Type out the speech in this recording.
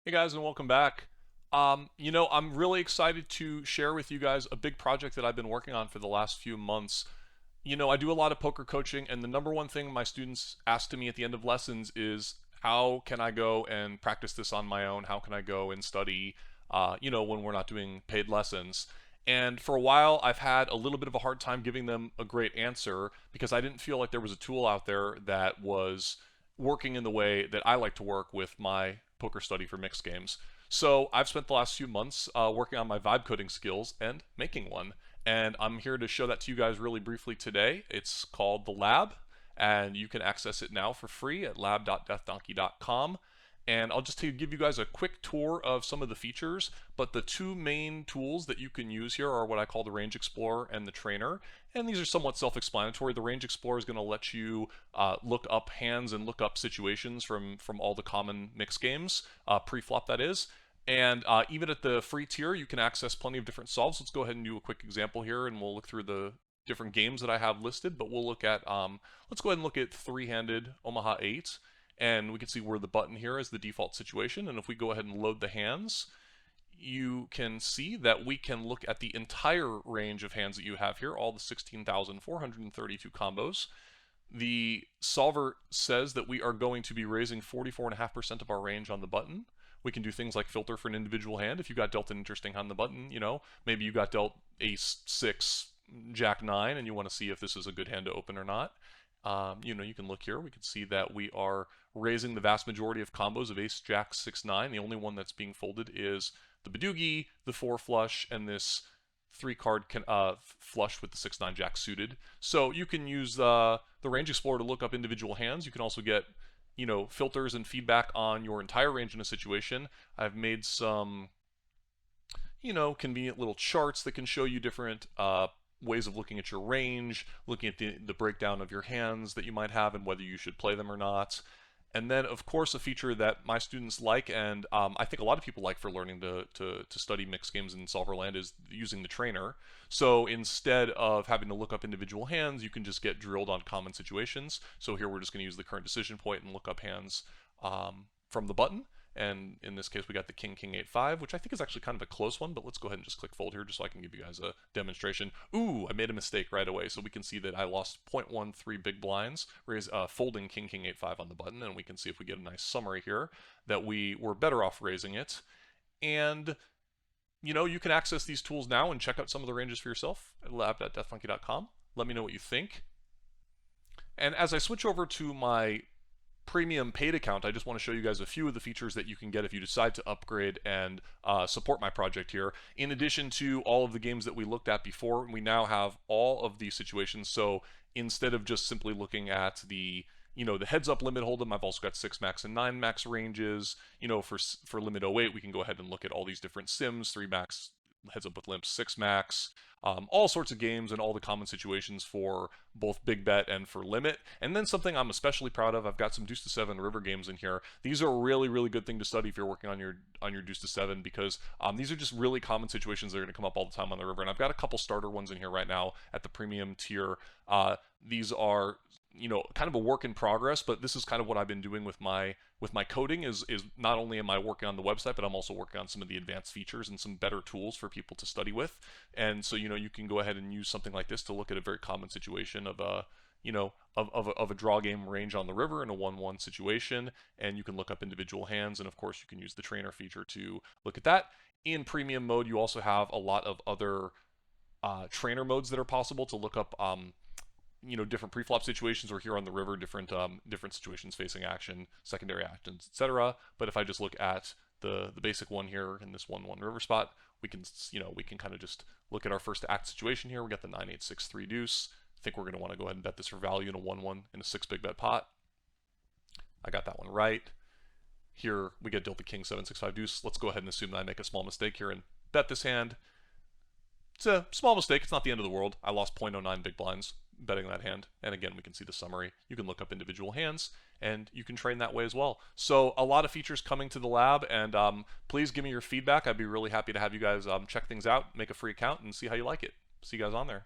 Hey guys, and welcome back. I'm really excited to share with you guys a big project that I've been working on for the last few months. I do a lot of poker coaching, and the number one thing my students ask to me at the end of lessons is how can I go and practice this on my own? How can I go and study, when we're not doing paid lessons? And for a while, I've had a little bit of a hard time giving them a great answer because I didn't feel like there was a tool out there that was working in the way that I like to work with my poker study for mixed games. So I've spent the last few months working on my vibe coding skills and making one. And I'm here to show that to you guys really briefly today. It's called The Lab, and you can access it now for free at lab.deathdonkey.com. And I'll just give you guys a quick tour of some of the features, but the two main tools that you can use here are what I call the Range Explorer and the Trainer. And these are somewhat self-explanatory. The Range Explorer is going to let you look up hands and look up situations from all the common mixed games, pre-flop that is. And even at the free tier, you can access plenty of different solves. Let's go ahead and do a quick example here, and we'll look through the different games that I have listed. But we'll look at, let's go ahead and look at three-handed Omaha 8. And we can see where the button here is the default situation. And if we go ahead and load the hands, you can see that we can look at the entire range of hands that you have here, all the 16,432 combos. The solver says that we are going to be raising 44.5% of our range on the button. We can do things like filter for an individual hand. If you got dealt an interesting hand on the button, maybe you got dealt ace 6, jack 9, and you want to see if this is a good hand to open or not. You can look here. We can see that we are raising the vast majority of combos of ace, jack, 6, 9. The only one that's being folded is the Badoogie, the 4 flush, and this 3-card flush with the 6, 9 jack suited. So you can use the Range Explorer to look up individual hands. You can also get filters and feedback on your entire range in a situation. I've made some convenient little charts that can show you different ways of looking at your range, looking at the breakdown of your hands that you might have and whether you should play them or not. And then, of course, a feature that my students like, and I think a lot of people like for learning to study mixed games in Solverland, is using the trainer. So instead of having to look up individual hands, you can just get drilled on common situations. So here we're just going to use the current decision point and look up hands from the button. And in this case, we got the king, king, 8, 5, which I think is actually kind of a close one, but let's go ahead and just click fold here just so I can give you guys a demonstration. Ooh, I made a mistake right away. So we can see that I lost 0.13 big blinds, folding king, king, 8, 5 on the button. And we can see if we get a nice summary here that we were better off raising it. And you can access these tools now and check out some of the ranges for yourself at lab.deathmonkey.com. Let me know what you think. And as I switch over to my premium paid account, I just want to show you guys a few of the features that you can get if you decide to upgrade and support my project here. In addition to all of the games that we looked at before, we now have all of these situations. So instead of just simply looking at the heads up limit hold'em, I've also got 6 max and 9 max ranges. For limit 08, we can go ahead and look at all these different sims, 3 max heads up with limps, 6 max, all sorts of games and all the common situations for both big bet and for limit. And then something I'm especially proud of, I've got some Deuce-to-seven river games in here. These are a really, really good thing to study if you're working on your Deuce-to-seven, because these are just really common situations that are going to come up all the time on the river. And I've got a couple starter ones in here right now at the premium tier. These are kind of a work in progress, but this is kind of what I've been doing with my coding is not only am I working on the website, but I'm also working on some of the advanced features and some better tools for people to study with. And so you can go ahead and use something like this to look at a very common situation of a of a draw game range on the river in a 1-1 situation, and you can look up individual hands, and of course you can use the trainer feature to look at that. In premium mode, you also have a lot of other trainer modes that are possible to look up different pre-flop situations, or here on the river, different situations facing action, secondary actions, etc. But if I just look at the basic one here in this 1-1 river spot, we can kind of just look at our first act situation here. We got the 9-8-6-3 deuce. I think we're going to want to go ahead and bet this for value in a 1-1 in a 6 big bet pot. I got that one right. Here we get dealt the king 7-6-5 deuce. Let's go ahead and assume that I make a small mistake here and bet this hand. It's a small mistake. It's not the end of the world. I lost 0.09 big blinds betting that hand. And again, we can see the summary. You can look up individual hands, and you can train that way as well. So a lot of features coming to the lab, and please give me your feedback. I'd be really happy to have you guys check things out, make a free account, and see how you like it. See you guys on there.